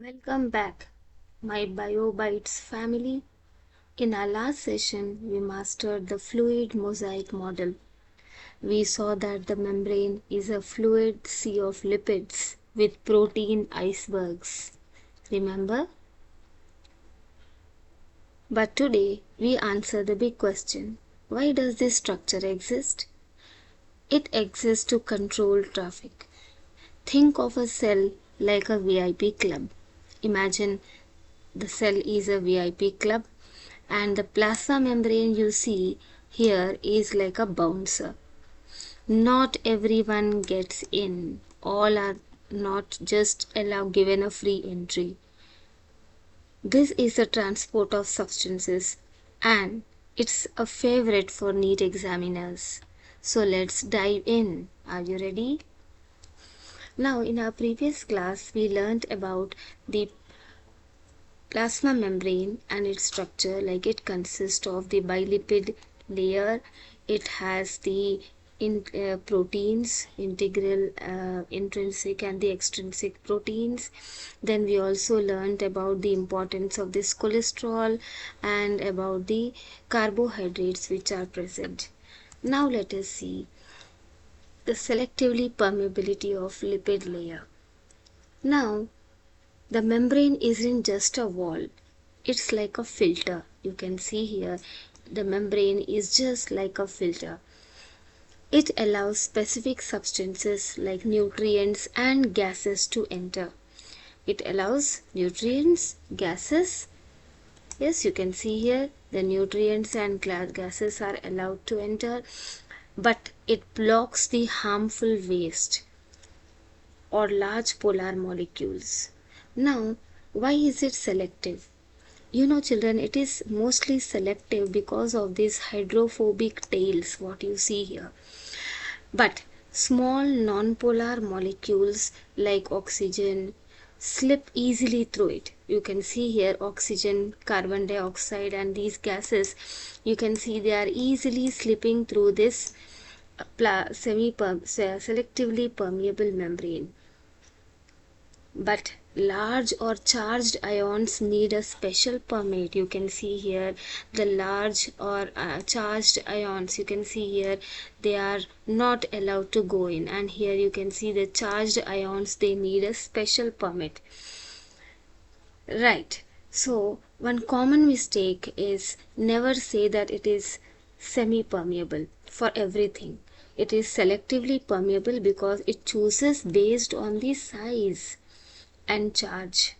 Welcome back, my BioBytes family. In our last session, we mastered the fluid mosaic model. We saw that the membrane is a fluid sea of lipids with protein icebergs. Remember? But today, we answer the big question: why does this structure exist? It exists to control traffic. Think of a cell like a VIP club. Imagine the cell is a VIP club and the plasma membrane you see here is like a bouncer. Not everyone gets in. All are not just given a free entry. This is the transport of substances and it's a favorite for Neet examiners. So let's dive in. Are you ready? Now in our previous class we learned about the plasma membrane and its structure. Like, it consists of the bilipid layer. It has the proteins, integral, intrinsic and the extrinsic proteins. Then we also learned about the importance of this cholesterol and about the carbohydrates which are present. Now let us see the selectively permeability of lipid layer. Now the membrane isn't just a wall, it's like a filter. You can see here the membrane is just like a filter. It allows specific substances like nutrients and gases to enter. It allows nutrients, gases. Yes, you can see here the nutrients and gases are allowed to enter, but it blocks the harmful waste or large polar molecules. Now, why is it selective? You know, children, it is mostly selective because of these hydrophobic tails, what you see here. But small non-polar molecules like oxygen slip easily through it. You can see here oxygen, carbon dioxide and these gases. You can see they are easily slipping through this selectively permeable membrane. But large or charged ions need a special permit. You can see here the large or charged ions. You can see here they are not allowed to go in, and here you can see the charged ions, they need a special permit. Right. So one common mistake is never say that it is semi-permeable for everything. It is selectively permeable because it chooses based on the size and charge.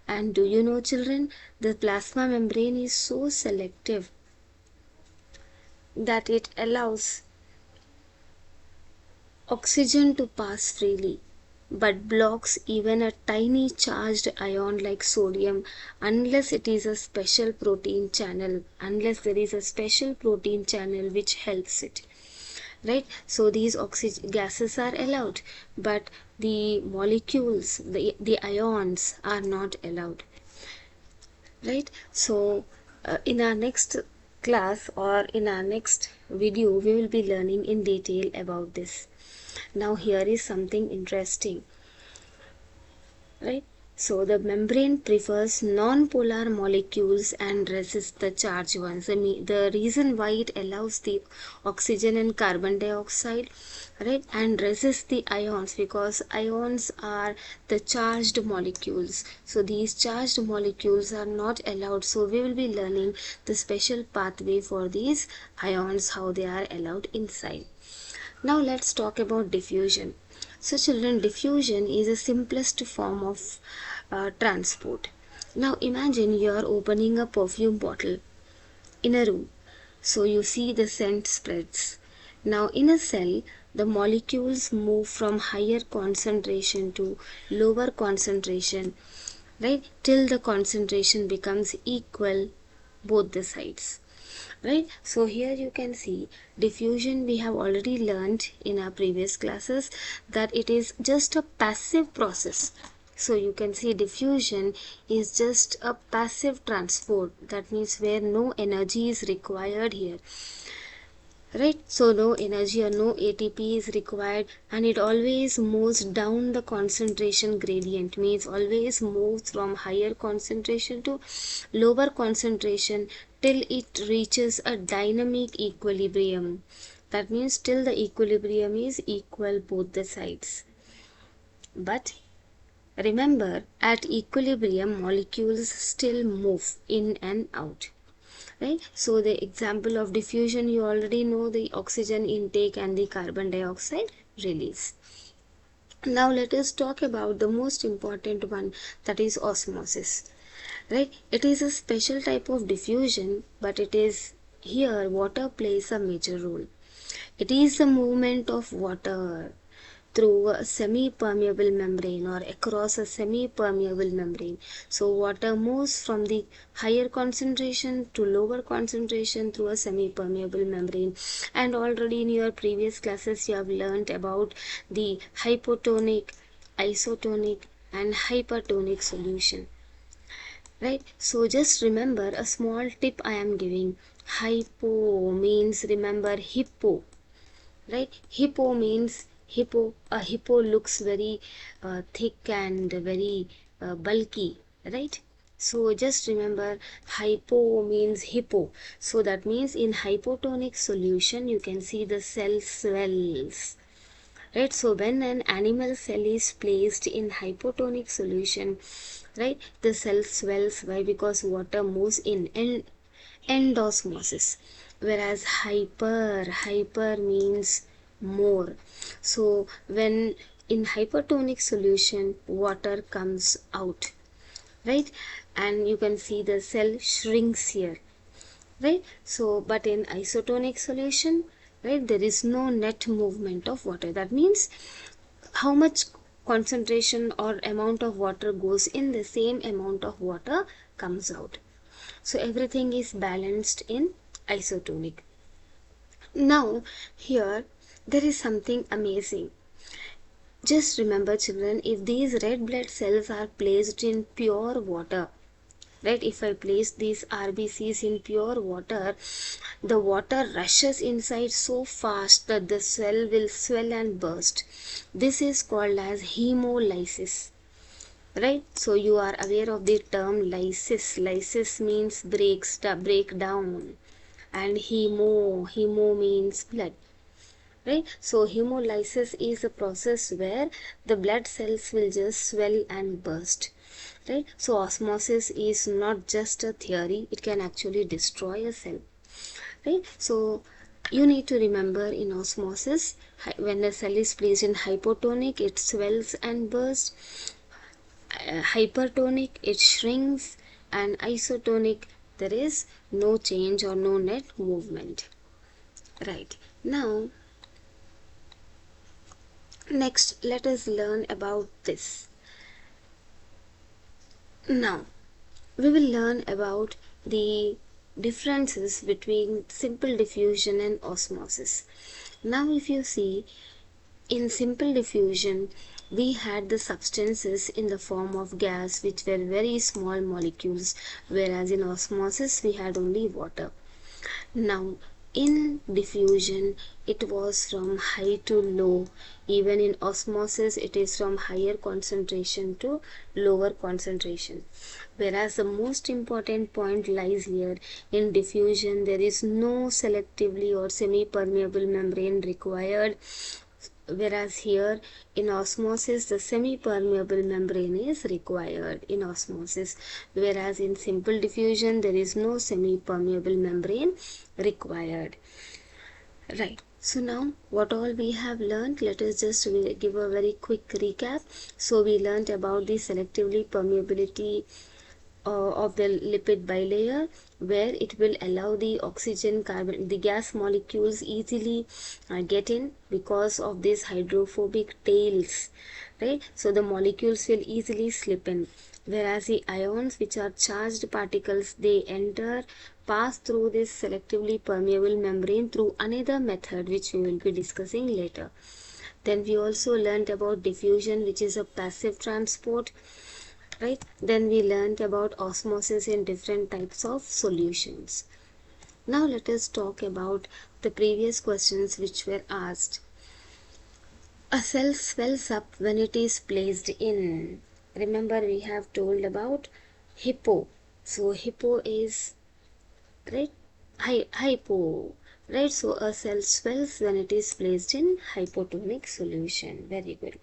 And do you know, children, the plasma membrane is so selective that it allows oxygen to pass freely but blocks even a tiny charged ion like sodium unless it is a special protein channel, unless there is a special protein channel which helps it. Right, so these oxygen gases are allowed, but the molecules, the ions are not allowed. Right, so in our next class or in our next video we will be learning in detail about this. Now here is something interesting. Right, so the membrane prefers non-polar molecules and resists the charged ones. The reason why it allows the oxygen and carbon dioxide, right, and resists the ions, because ions are the charged molecules. So these charged molecules are not allowed. So we will be learning the special pathway for these ions, how they are allowed inside. Now let's talk about diffusion. So children, diffusion is the simplest form of transport. Now imagine you are opening a perfume bottle in a room. So you see the scent spreads. Now in a cell, the molecules move from higher concentration to lower concentration, right, till the concentration becomes equal both the sides. Right, so here you can see diffusion. We have already learned in our previous classes that it is just a passive process. So you can see diffusion is just a passive transport. That means where no energy is required here. right? So no energy or no ATP is required, and it always moves down the concentration gradient, means always moves from higher concentration to lower concentration till it reaches a dynamic equilibrium. That means till the equilibrium is equal both the sides. But remember, at equilibrium molecules still move in and out, right? So the example of diffusion, you already know, the oxygen intake and the carbon dioxide release. Now let us talk about the most important one, that is osmosis, right? It is a special type of diffusion, but it is here water plays a major role. It is the movement of water through a semi-permeable membrane or across a semi-permeable membrane. So water moves from the higher concentration to lower concentration through a semi-permeable membrane. And already in your previous classes you have learnt about the hypotonic, isotonic and hypertonic solution, right? So just remember a small tip I am giving. Hypo means, remember, hippo, right? Hippo means hippo. A hippo looks very thick and very bulky, right? So just remember, hypo means hippo. So that means in hypotonic solution you can see the cell swells, right? So when an animal cell is placed in hypotonic solution, right, the cell swells. Why? Because water moves in and osmosis. Whereas hyper means more. So when in hypertonic solution water comes out, right, and you can see the cell shrinks here, right? So but in isotonic solution, right, there is no net movement of water. That means how much concentration or amount of water goes in, the same amount of water comes out. So everything is balanced in isotonic. Now here there is something amazing. Just remember children, if these red blood cells are placed in pure water, right, if I place these RBCs in pure water, the water rushes inside so fast that the cell will swell and burst. This is called as hemolysis, right? So you are aware of the term lysis. Lysis means break down, and hemo means blood, right? So hemolysis is a process where the blood cells will just swell and burst, right? So osmosis is not just a theory, it can actually destroy a cell, right? So you need to remember, in osmosis, when the cell is placed in hypotonic, it swells and bursts. Hypertonic, it shrinks. And isotonic, there is no change or no net movement, right? Now next let us learn about this. Now we will learn about the differences between simple diffusion and osmosis. Now if you see, in simple diffusion we had the substances in the form of gas which were very small molecules, whereas in osmosis we had only water. Now in diffusion it was from high to low. Even in osmosis it is from higher concentration to lower concentration. Whereas the most important point lies here. In diffusion there is no selectively or semi-permeable membrane required, whereas here in osmosis the semi-permeable membrane is required in osmosis, whereas in simple diffusion there is no semi-permeable membrane required, right? So now what all we have learned, let us just give a very quick recap. So we learned about the selectively permeability of the lipid bilayer, where it will allow the oxygen, carbon, the gas molecules easily get in because of these hydrophobic tails, right? So the molecules will easily slip in. Whereas the ions, which are charged particles, they pass through this selectively permeable membrane through another method which we will be discussing later. Then we also learned about diffusion, which is a passive transport, right? Then we learned about osmosis in different types of solutions. Now let us talk about the previous questions which were asked. A cell swells up when it is placed in. Remember, we have told about hippo. So hippo is, right, hypo, right? So a cell swells when it is placed in hypotonic solution. Very good.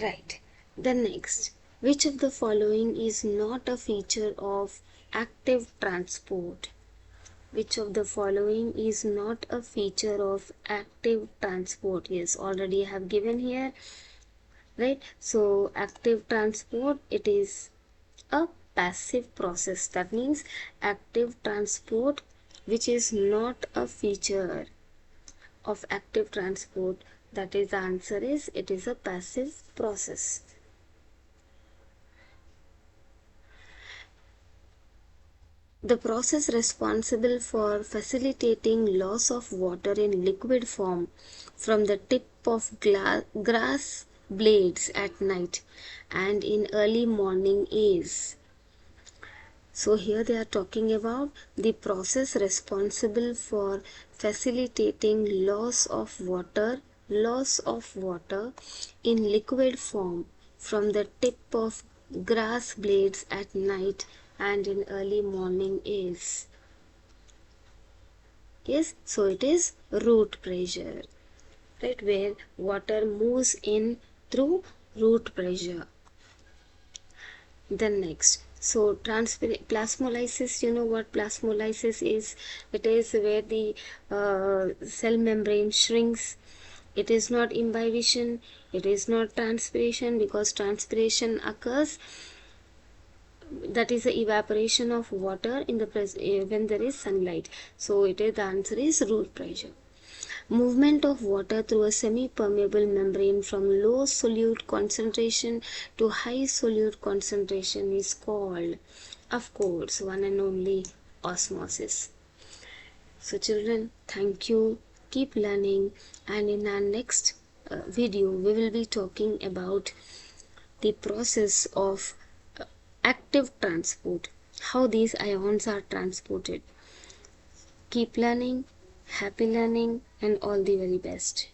Right. Then next, which of the following is not a feature of active transport? Which of the following is not a feature of active transport? Yes, already I have given here, right? So active transport, it is a passive process. That means active transport, which is not a feature of active transport, that is, the answer is, it is a passive process. The process responsible for facilitating loss of water in liquid form from the tip of grass blades at night and in early morning is. So here they are talking about the process responsible for facilitating loss of water in liquid form from the tip of grass blades at night and in early morning is. Yes, so it is root pressure, right, where water moves in through root pressure. Then next, so plasmolysis, you know what plasmolysis is? It is where the cell membrane shrinks. It is not imbibition, it is not transpiration, because transpiration occurs, that is the evaporation of water in the when there is sunlight. So it is, the answer is root pressure. Movement of water through a semi-permeable membrane from low solute concentration to high solute concentration is called, of course, one and only, osmosis. So children, thank you. Keep learning, and in our next video we will be talking about the process of active transport, how these ions are transported. Keep learning, happy learning, and all the very best.